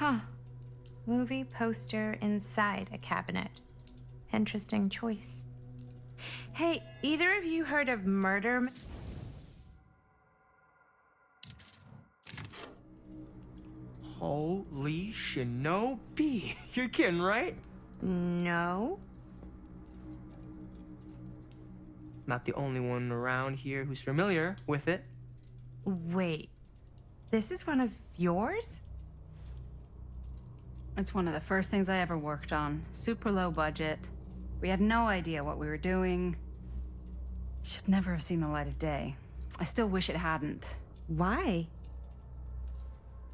Huh. Movie poster inside a cabinet. Interesting choice. Hey, either of you heard of murder? Holy shinobi. You're kidding, right? No. Not the only one around here who's familiar with it. Wait. This is one of yours? It's one of the first things I ever worked on. Super low budget. We had no idea what we were doing. Should never have seen the light of day. I still wish it hadn't. Why?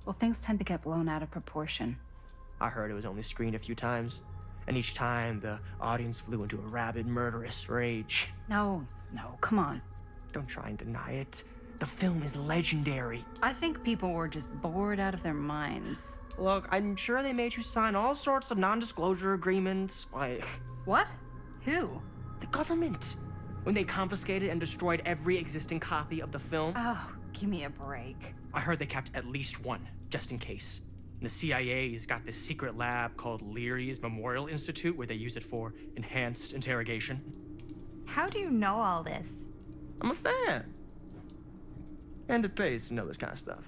Well, things tend to get blown out of proportion. I heard it was only screened a few times, and each time the audience flew into a rabid, murderous rage. No, come on. Don't try and deny it. The film is legendary. I think people were just bored out of their minds. Look, I'm sure they made you sign all sorts of non-disclosure agreements by What? Who? the government when they confiscated and destroyed every existing copy of the film. Oh, give me a break. I heard they kept at least one, just in case. And the CIA's got this secret lab called Leary's Memorial Institute where they use it for enhanced interrogation. How do you know all this? I'm a fan. And it pays to know this kind of stuff.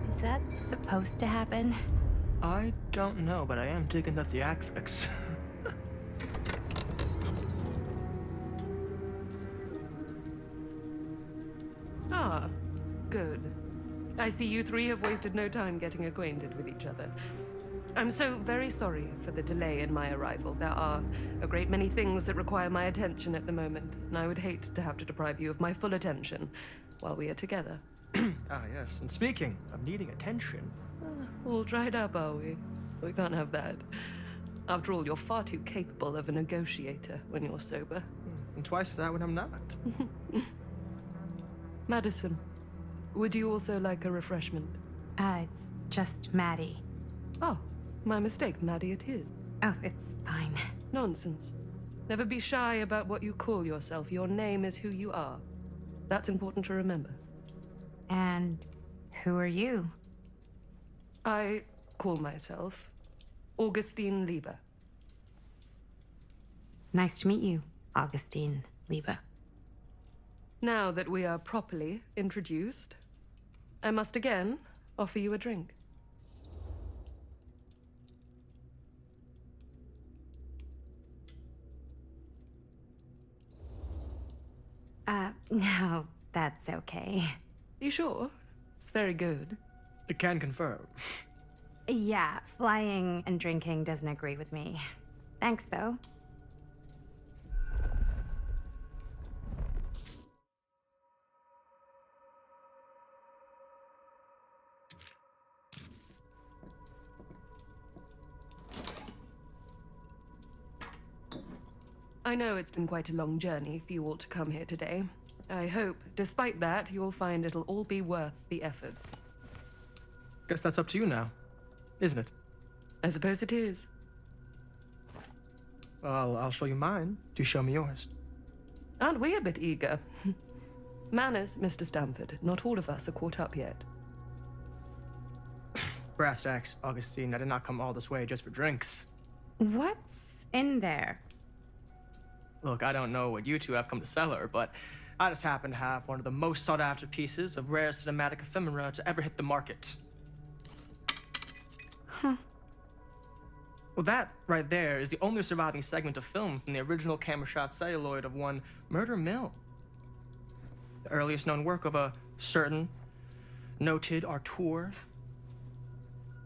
Is that supposed to happen? I don't know, but I am digging the theatrics. Ah, good. I see you three have wasted no time getting acquainted with each other. I'm so very sorry for the delay in my arrival. There are a great many things that require my attention at the moment, and I would hate to have to deprive you of my full attention while we are together. Ah, yes. And speaking of needing attention, All dried up, are we? We can't have that. After all, you're far too capable of a negotiator when you're sober. and twice that when I'm not. Madison, would you also like a refreshment? It's just Maddie. Oh, my mistake, Maddie it is. Oh, it's fine. Nonsense. Never be shy about what you call yourself. Your name is who you are. That's important to remember. And who are you? I call myself Augustine Lieber. Nice to meet you, Augustine Lieber. Now that we are properly introduced, I must again offer you a drink. No, that's okay. You sure? It's very good. I can confirm. Yeah, flying and drinking doesn't agree with me. Thanks, though. I know it's been quite a long journey for you all to come here today. I hope, despite that, you'll find it'll all be worth the effort. Guess that's up to you now, isn't it? I suppose it is. Well, I'll show you mine. Do show me yours. Aren't we a bit eager? Manners, Mr. Stamford. Not all of us are caught up yet. Brass tacks, Augustine. I did not come all this way just for drinks. What's in there? Look, I don't know what you two have come to cellar, but I just happen to have one of the most sought-after pieces of rare cinematic ephemera to ever hit the market. Huh. Well, that right there is the only surviving segment of film from the original camera shot celluloid of one Murder Mill. The earliest known work of a certain noted auteur,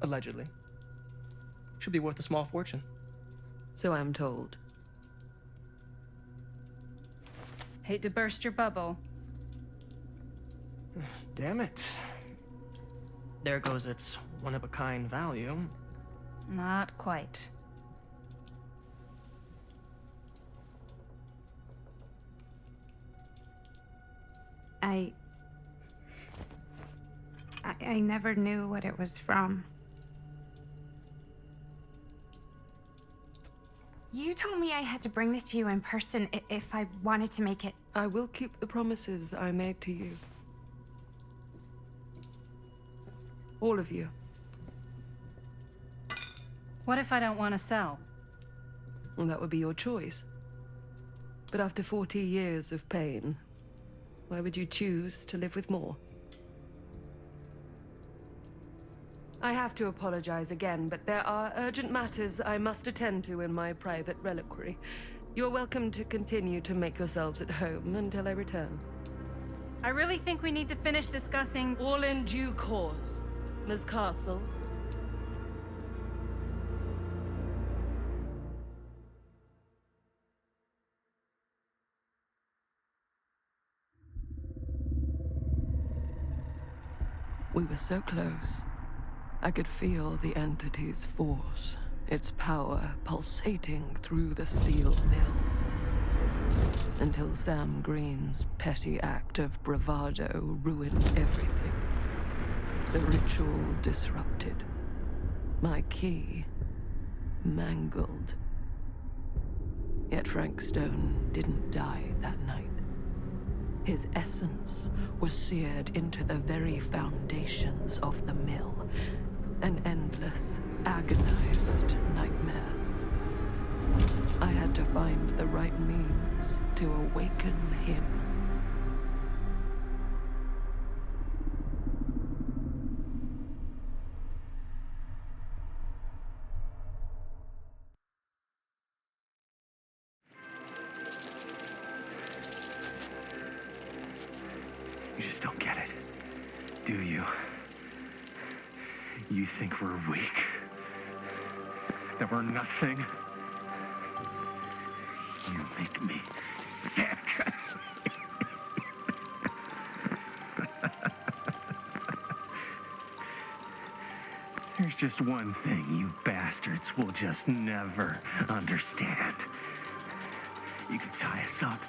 allegedly. Should be worth a small fortune. So I'm told. Hate to burst your bubble. Damn it. There goes its one-of-a-kind value. Not quite. I never knew what it was from. You told me I had to bring this to you in person if I wanted to make it. I will keep the promises I made to you. All of you. What if I don't want to sell? Well, that would be your choice. But after 40 years of pain, why would you choose to live with more? I have to apologize again, but there are urgent matters I must attend to in my private reliquary. You're welcome to continue to make yourselves at home until I return. I really think we need to finish discussing. All in due course, Ms. Castle. We were so close. I could feel the entity's force, its power pulsating through the steel mill. Until Sam Green's petty act of bravado ruined everything. The ritual disrupted. My key mangled. Yet Frank Stone didn't die that night. His essence was seared into the very foundations of the mill. An endless, agonized nightmare. I had to find the right means to awaken him. You just don't get it, do you? You think we're weak? That we're nothing? You make me sick. There's just one thing you bastards will just never understand. You can tie us up.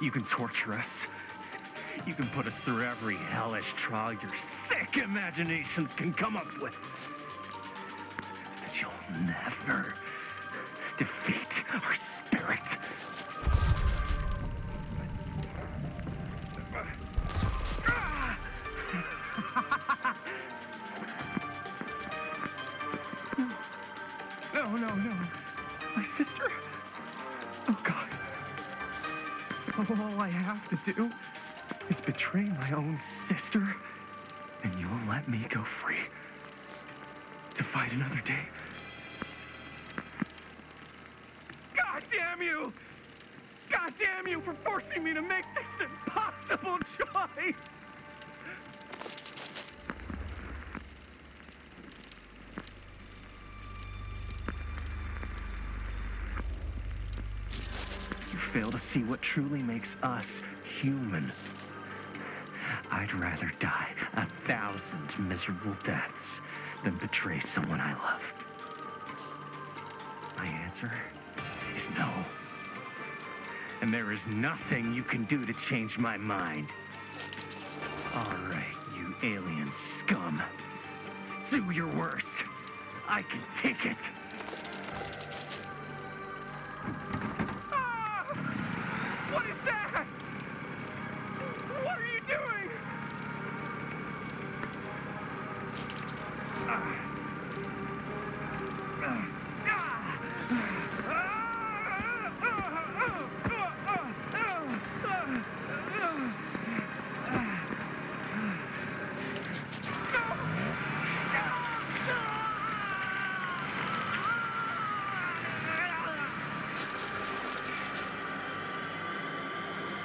You can torture us. You can put us through every hellish trial your sick imaginations can come up with. But you'll never defeat our spirit. No. My sister? Oh, God. All I have to do is betray my own sister, and you'll let me go free to fight another day. God damn you! God damn you for forcing me to make this impossible choice! You fail to see what truly makes us human. I'd rather die 1,000 miserable deaths than betray someone I love. My answer is no. And there is nothing you can do to change my mind. All right, you alien scum. Do your worst. I can take it. What is that? What are you doing?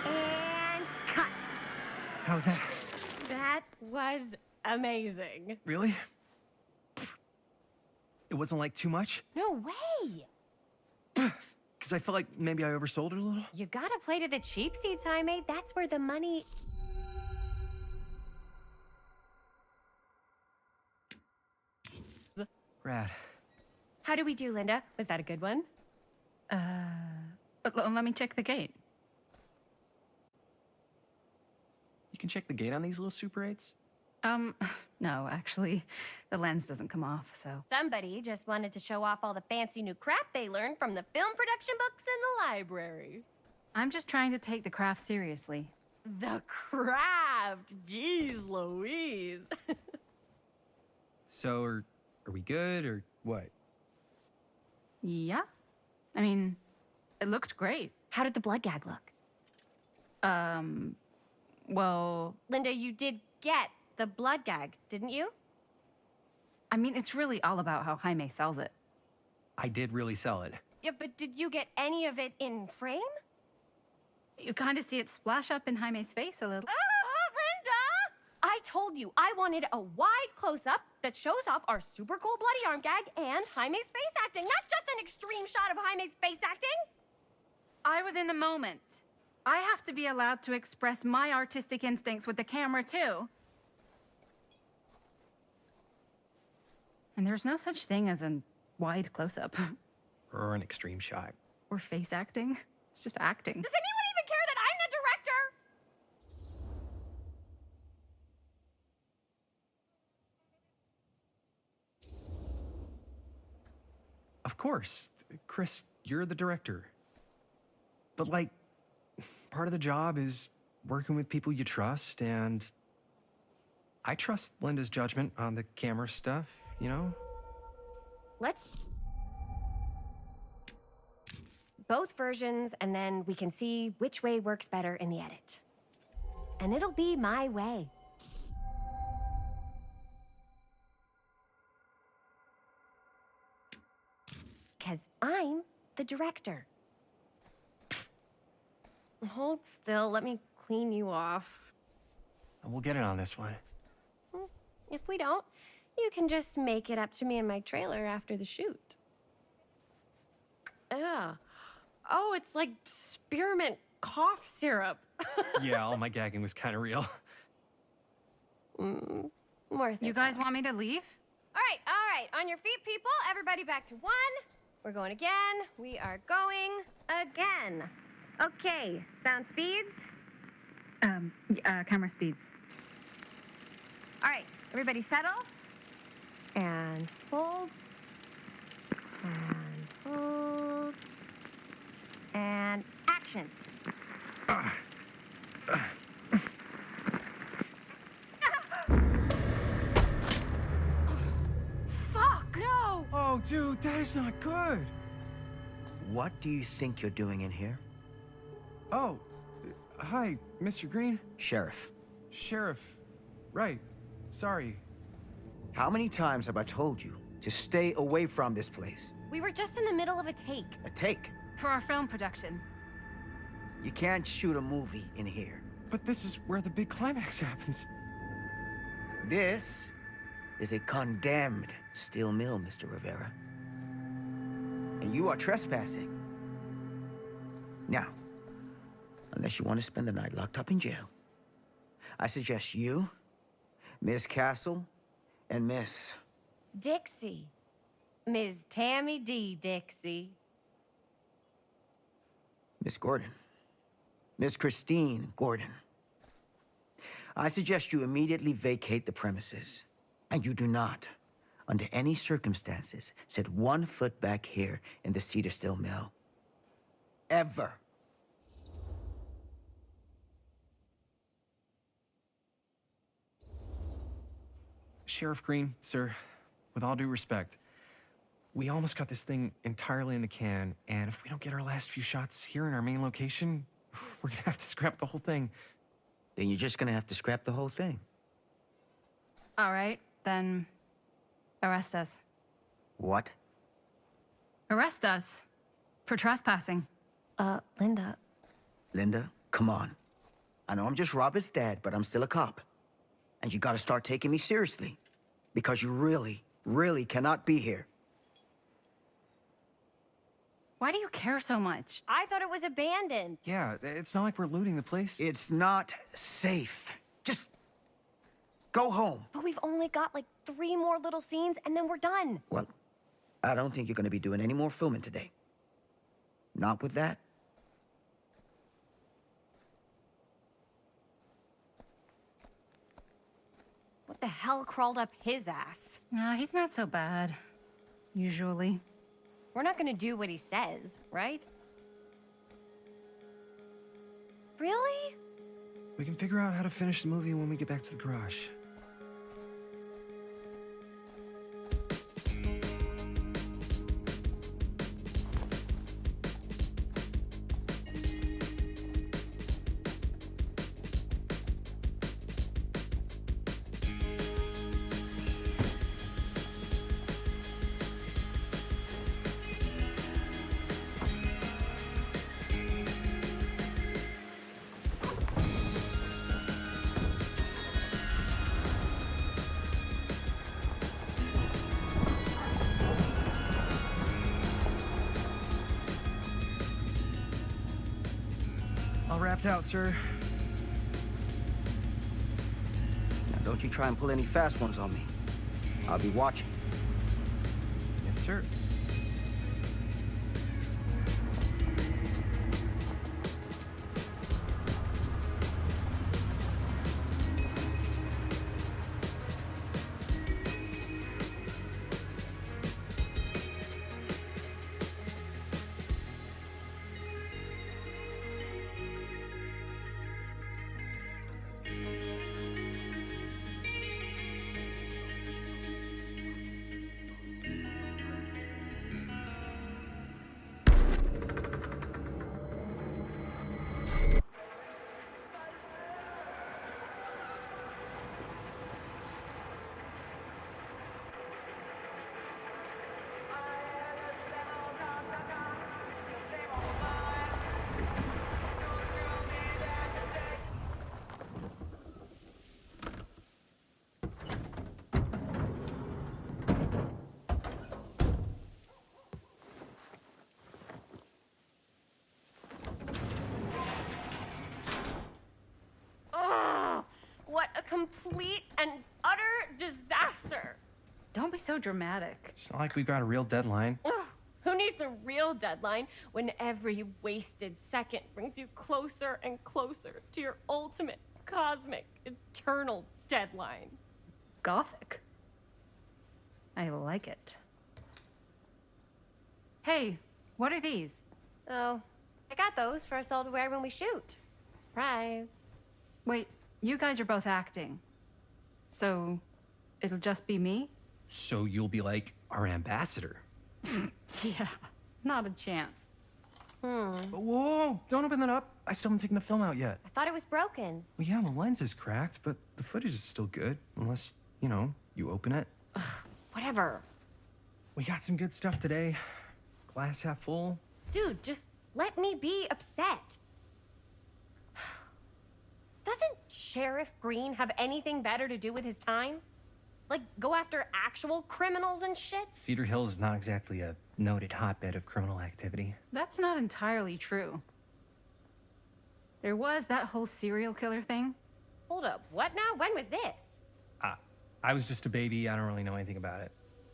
And cut. How's that? That was amazing. Really? It wasn't like too much? No way. Because I felt like maybe I oversold it a little. You gotta play to the cheap seats, Jaime. That's where the money. Rad. How do we do, Linda? Was that a good one? Let me check the gate. You can check the gate on these little Super 8s? No, actually, the lens doesn't come off, so. Somebody just wanted to show off all the fancy new crap they learned from the film production books in the library. I'm just trying to take the craft seriously. The craft! Jeez Louise. So, are we good or what? Yeah? I mean, it looked great. How did the blood gag look? Well, Linda, you did get the blood gag, didn't you? I mean, it's really all about how Jaime sells it. I did really sell it. Yeah, but did you get any of it in frame? You kind of see it splash up in Jaime's face a little. Oh, Linda! I told you I wanted a wide close-up that shows off our super cool bloody arm gag and Jaime's face acting, not just an extreme shot of Jaime's face acting. I was in the moment. I have to be allowed to express my artistic instincts with the camera, too. And there's no such thing as a wide close-up. Or an extreme shot. Or face acting. It's just acting. Does anyone even care that I'm the director? Of course. Chris, you're the director. But, like, part of the job is working with people you trust, and I trust Linda's judgment on the camera stuff, you know? Let's... both versions, and then we can see which way works better in the edit. And it'll be my way. Because I'm the director. Hold still, let me clean you off. And we'll get it on this one. If we don't, you can just make it up to me in my trailer after the shoot. Yeah. Oh, it's like spearmint cough syrup. Yeah, all my gagging was kind of real. Worth it. You guys want me to leave? All right. On your feet, people. Everybody back to one. We're going again. We are going again. Okay, sound speeds. Camera speeds. All right, everybody settle. And hold. And hold. And action. Fuck! No! Oh, dude, that is not good. What do you think you're doing in here? Oh, hi, Mr. Green. Sheriff, Sheriff. Right. Sorry. how many times have I told you to stay away from this place? We were just in the middle of a take. A take. For our film production. You can't shoot a movie in here. But this is where the big climax happens. This is a condemned steel mill, Mr. Rivera. And you are trespassing. Now, unless you want to spend the night locked up in jail, I suggest you, Miss Castle, and Miss... Dixie. Ms. Tammy D. Dixie. Miss Gordon. Miss Christine Gordon. I suggest you immediately vacate the premises. And you do not, under any circumstances, set 1 foot back here in the Cedar Still Mill. Ever. Sheriff Green, sir, with all due respect, we almost got this thing entirely in the can, and if we don't get our last few shots here in our main location, we're gonna have to scrap the whole thing. Then you're just gonna have to scrap the whole thing. All right, then arrest us. What? Arrest us for trespassing. Linda. Linda, come on. I know I'm just Robert's dad, but I'm still a cop. And you gotta start taking me seriously. Because you really, really cannot be here. Why do you care so much? I thought it was abandoned. Yeah, it's not like we're looting the place. It's not safe. Just go home. But we've only got like 3 more little scenes and then we're done. Well, I don't think you're gonna be doing any more filming today. Not with that. What the hell crawled up his ass? Nah, he's not so bad. Usually. We're not gonna do what he says, right? Really? We can figure out how to finish the movie when we get back to the garage. All wrapped out, sir. Now, don't you try and pull any fast ones on me. I'll be watching. Yes, sir. Ugh! What a complete and utter disaster! Don't be so dramatic. It's not like we've got a real deadline. Ugh, who needs a real deadline when every wasted second brings you closer and closer to your ultimate, cosmic, eternal deadline? Gothic. I like it. Hey, what are these? Oh, I got those for us all to wear when we shoot. Surprise. Wait, you guys are both acting. So, it'll just be me? So you'll be like our ambassador. Yeah, not a chance. Whoa, whoa, don't open that up. I still haven't taken the film out yet. I thought it was broken. Well, yeah, the lens is cracked, but the footage is still good. Unless, you know, you open it. Whatever. We got some good stuff today. Glass half full. Dude, just let me be upset. Doesn't Sheriff Green have anything better to do with his time? Like, go after actual criminals and shit? Cedar Hills is not exactly a noted hotbed of criminal activity. That's not entirely true. There was that whole serial killer thing. Hold up, what now? When was this? I was just a baby. I don't really know anything about it.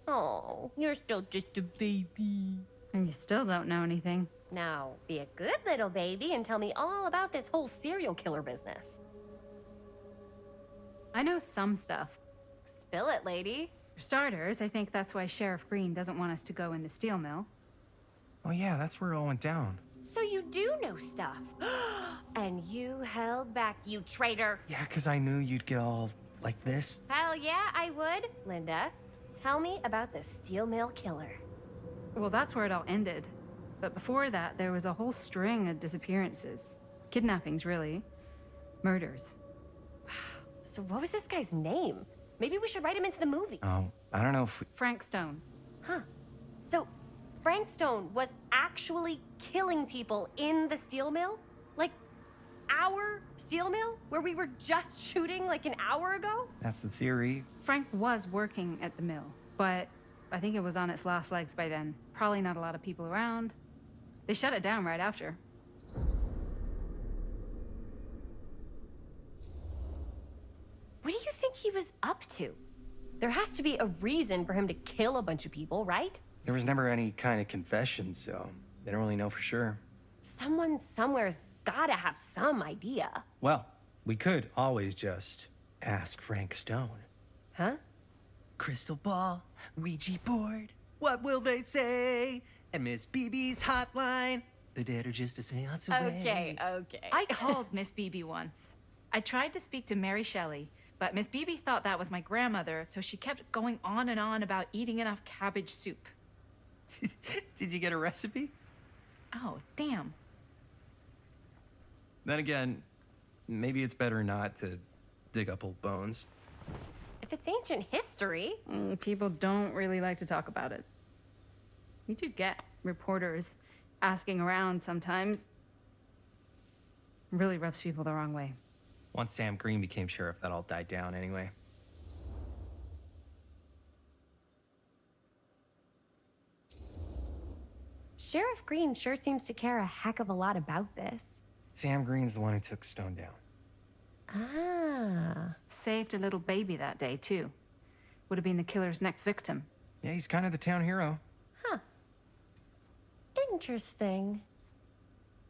Oh, you're still just a baby. And you still don't know anything. Now, be a good little baby and tell me all about this whole serial killer business. I know some stuff. Spill it, lady. For starters, I think that's why Sheriff Green doesn't want us to go in the steel mill. Oh yeah, that's where it all went down. So you do know stuff. And you held back, you traitor. Yeah, because I knew you'd get all like this. Hell yeah, I would. Linda, tell me about the steel mill killer. Well, that's where it all ended. But before that, there was a whole string of disappearances. Kidnappings, really. Murders. So what was this guy's name? Maybe we should write him into the movie. Oh, I don't know if we... Frank Stone. Huh. So Frank Stone was actually killing people in the steel mill? Like, our steel mill? Where we were just shooting like an hour ago? That's the theory. Frank was working at the mill, but I think it was on its last legs by then. Probably not a lot of people around. They shut it down right after. What do you think he was up to? There has to be a reason for him to kill a bunch of people, right? There was never any kind of confession, so they don't really know for sure. Someone somewhere's gotta have some idea. Well, we could always just ask Frank Stone. Huh? Crystal ball, Ouija board, what will they say? And Miss BB's hotline, the dead are just a seance away. Okay. I called Miss Beebe once. I tried to speak to Mary Shelley, but Miss Beebe thought that was my grandmother, so she kept going on and on about eating enough cabbage soup. Did you get a recipe? Oh, damn. Then again, maybe it's better not to dig up old bones. If it's ancient history. People don't really like to talk about it. We do get reporters asking around sometimes. Really rubs people the wrong way. Once Sam Green became sheriff, that all died down anyway. Sheriff Green sure seems to care a heck of a lot about this. Sam Green's the one who took Stone down. Ah. Saved a little baby that day, too. Would have been the killer's next victim. Yeah, he's kind of the town hero. Huh. Interesting.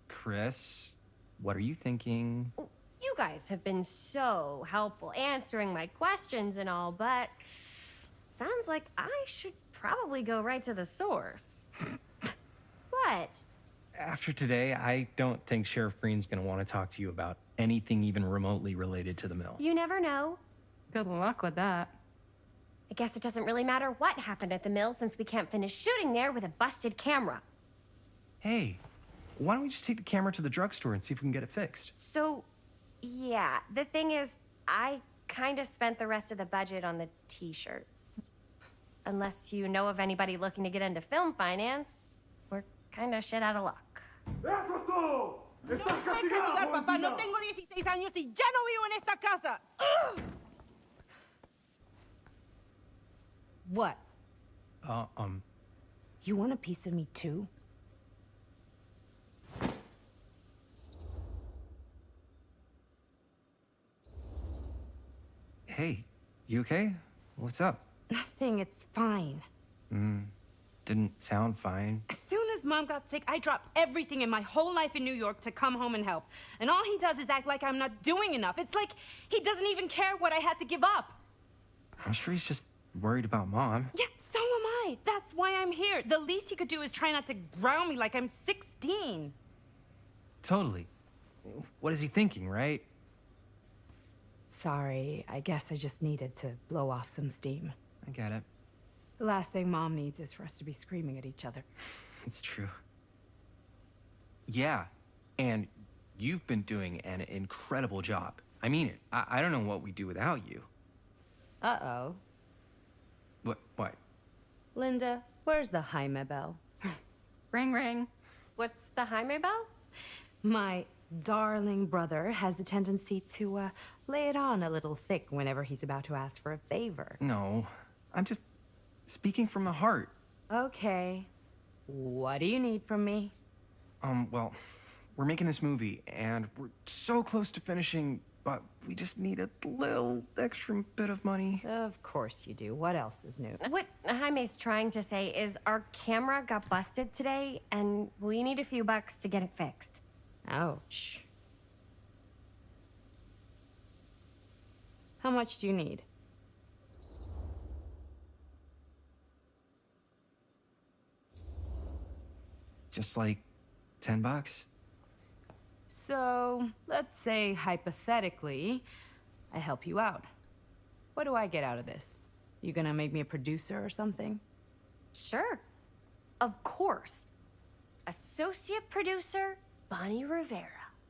Chris, what are you thinking? You guys have been so helpful answering my questions and all, but sounds like I should probably go right to the source. What? After today, I don't think Sheriff Green's gonna want to talk to you about anything even remotely related to the mill. You never know. Good luck with that. I guess it doesn't really matter what happened at the mill since we can't finish shooting there with a busted camera. Hey, why don't we just take the camera to the drugstore and see if we can get it fixed? So, yeah, the thing is, I kind of spent the rest of the budget on the t-shirts. Unless you know of anybody looking to get into film finance, we're kind of shit out of luck. Puedes castigar, papá. No tengo 16 años y ya no vivo en esta casa. Ugh! What? You want a piece of me too? Hey, you okay? What's up? Nothing, it's fine. Didn't sound fine. As soon as Mom got sick, I dropped everything in my whole life in New York to come home and help. And all he does is act like I'm not doing enough. It's like he doesn't even care what I had to give up. I'm sure he's just worried about Mom. Yeah, so am I. That's why I'm here. The least he could do is try not to ground me like I'm 16. Totally. What is he thinking, right? Sorry, I guess I just needed to blow off some steam. I get it. The last thing Mom needs is for us to be screaming at each other. It's true. Yeah, and you've been doing an incredible job. I mean it. I don't know what we'd do without you. Uh-oh. What? Linda, where's the Jaime bell? Ring, ring. What's the Jaime bell? My darling brother has the tendency to lay it on a little thick whenever he's about to ask for a favor. No, I'm just speaking from the heart. Okay. What do you need from me? Well, we're making this movie, and we're so close to finishing, but we just need a little extra bit of money. Of course you do. What else is new? What Jaime's trying to say is our camera got busted today, and we need a few bucks to get it fixed. Ouch. How much do you need? Just like $10. So, let's say hypothetically, I help you out. What do I get out of this? You gonna make me a producer or something? Sure. Of course. Associate producer, Bonnie Rivera.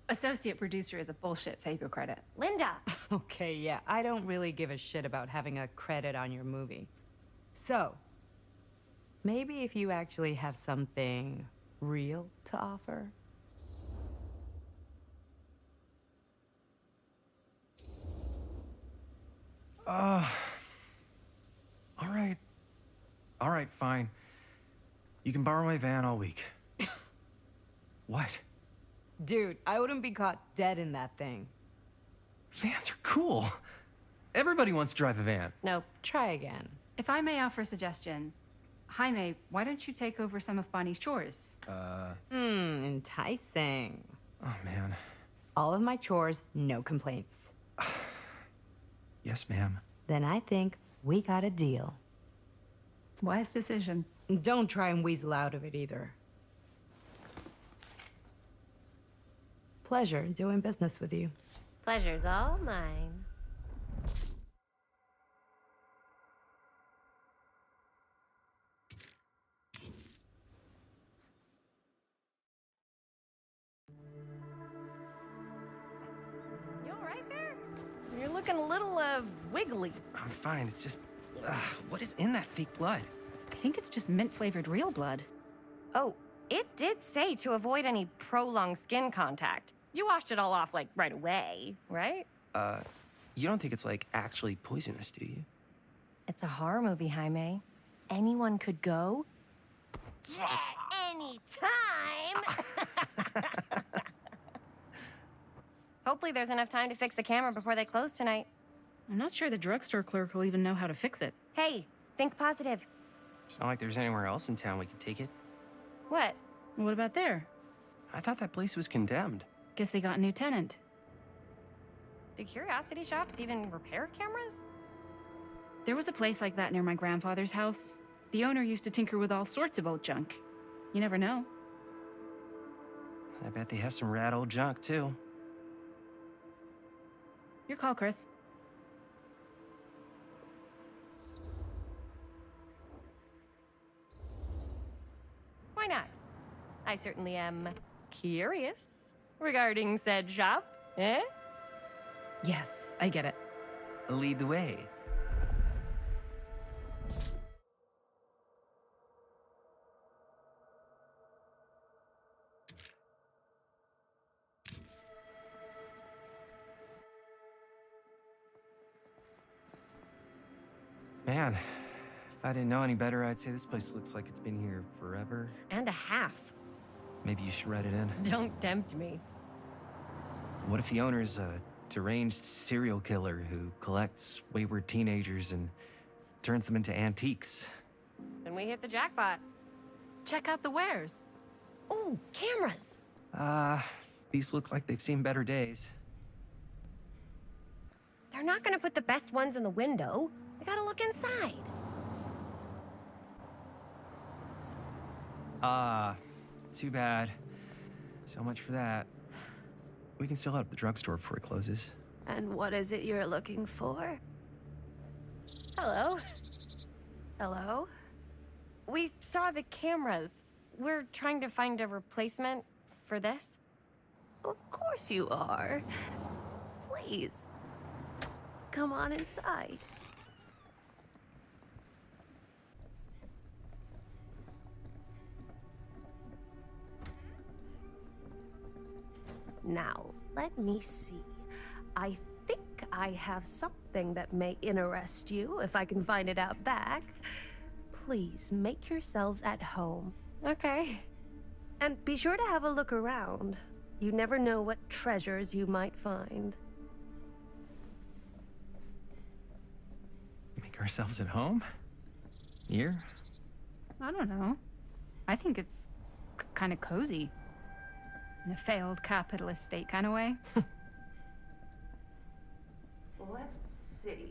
Associate producer is a bullshit favor credit. Linda. Okay, yeah, I don't really give a shit about having a credit on your movie. So, maybe if you actually have something real to offer? All right, fine. You can borrow my van all week. What? Dude, I wouldn't be caught dead in that thing. Vans are cool. Everybody wants to drive a van. Nope. Try again. If I may offer a suggestion, Jaime, why don't you take over some of Bonnie's chores? Enticing. Oh, man. All of my chores, no complaints. Yes, ma'am. Then I think we got a deal. Wise decision. Don't try and weasel out of it either. Pleasure doing business with you. Pleasure's all mine. You all right there? You're looking a little, wiggly. I'm fine. It's just, what is in that fake blood? I think it's just mint-flavored real blood. Oh, it did say to avoid any prolonged skin contact. You washed it all off, like, right away, right? You don't think it's, like, actually poisonous, do you? It's a horror movie, Jaime. Anyone could go. Anytime! Hopefully there's enough time to fix the camera before they close tonight. I'm not sure the drugstore clerk will even know how to fix it. Hey, think positive. It's not like there's anywhere else in town we could take it. What? What about there? I thought that place was condemned. Guess they got a new tenant. Do curiosity shops even repair cameras? There was a place like that near my grandfather's house. The owner used to tinker with all sorts of old junk. You never know. I bet they have some rad old junk, too. Your call, Chris. Why not? I certainly am curious regarding said shop, eh? Yes, I get it. Lead the way. Man, if I didn't know any better, I'd say this place looks like it's been here forever. And a half. Maybe you should write it in. Don't tempt me. What if the owner's a deranged serial killer who collects wayward teenagers and turns them into antiques? Then we hit the jackpot. Check out the wares. Ooh, cameras! These look like they've seen better days. They're not gonna put the best ones in the window. We gotta look inside. Too bad. So much for that. We can still head up the drugstore before it closes. And what is it you're looking for? Hello. Hello? We saw the cameras. We're trying to find a replacement for this. Of course you are. Please. Come on inside. Now, let me see. I think I have something that may interest you, if I can find it out back. Please make yourselves at home. Okay. And be sure to have a look around. You never know what treasures you might find. Make ourselves at home? Here? I don't know. I think it's kind of cozy. In a failed capitalist state kind of way. Let's see.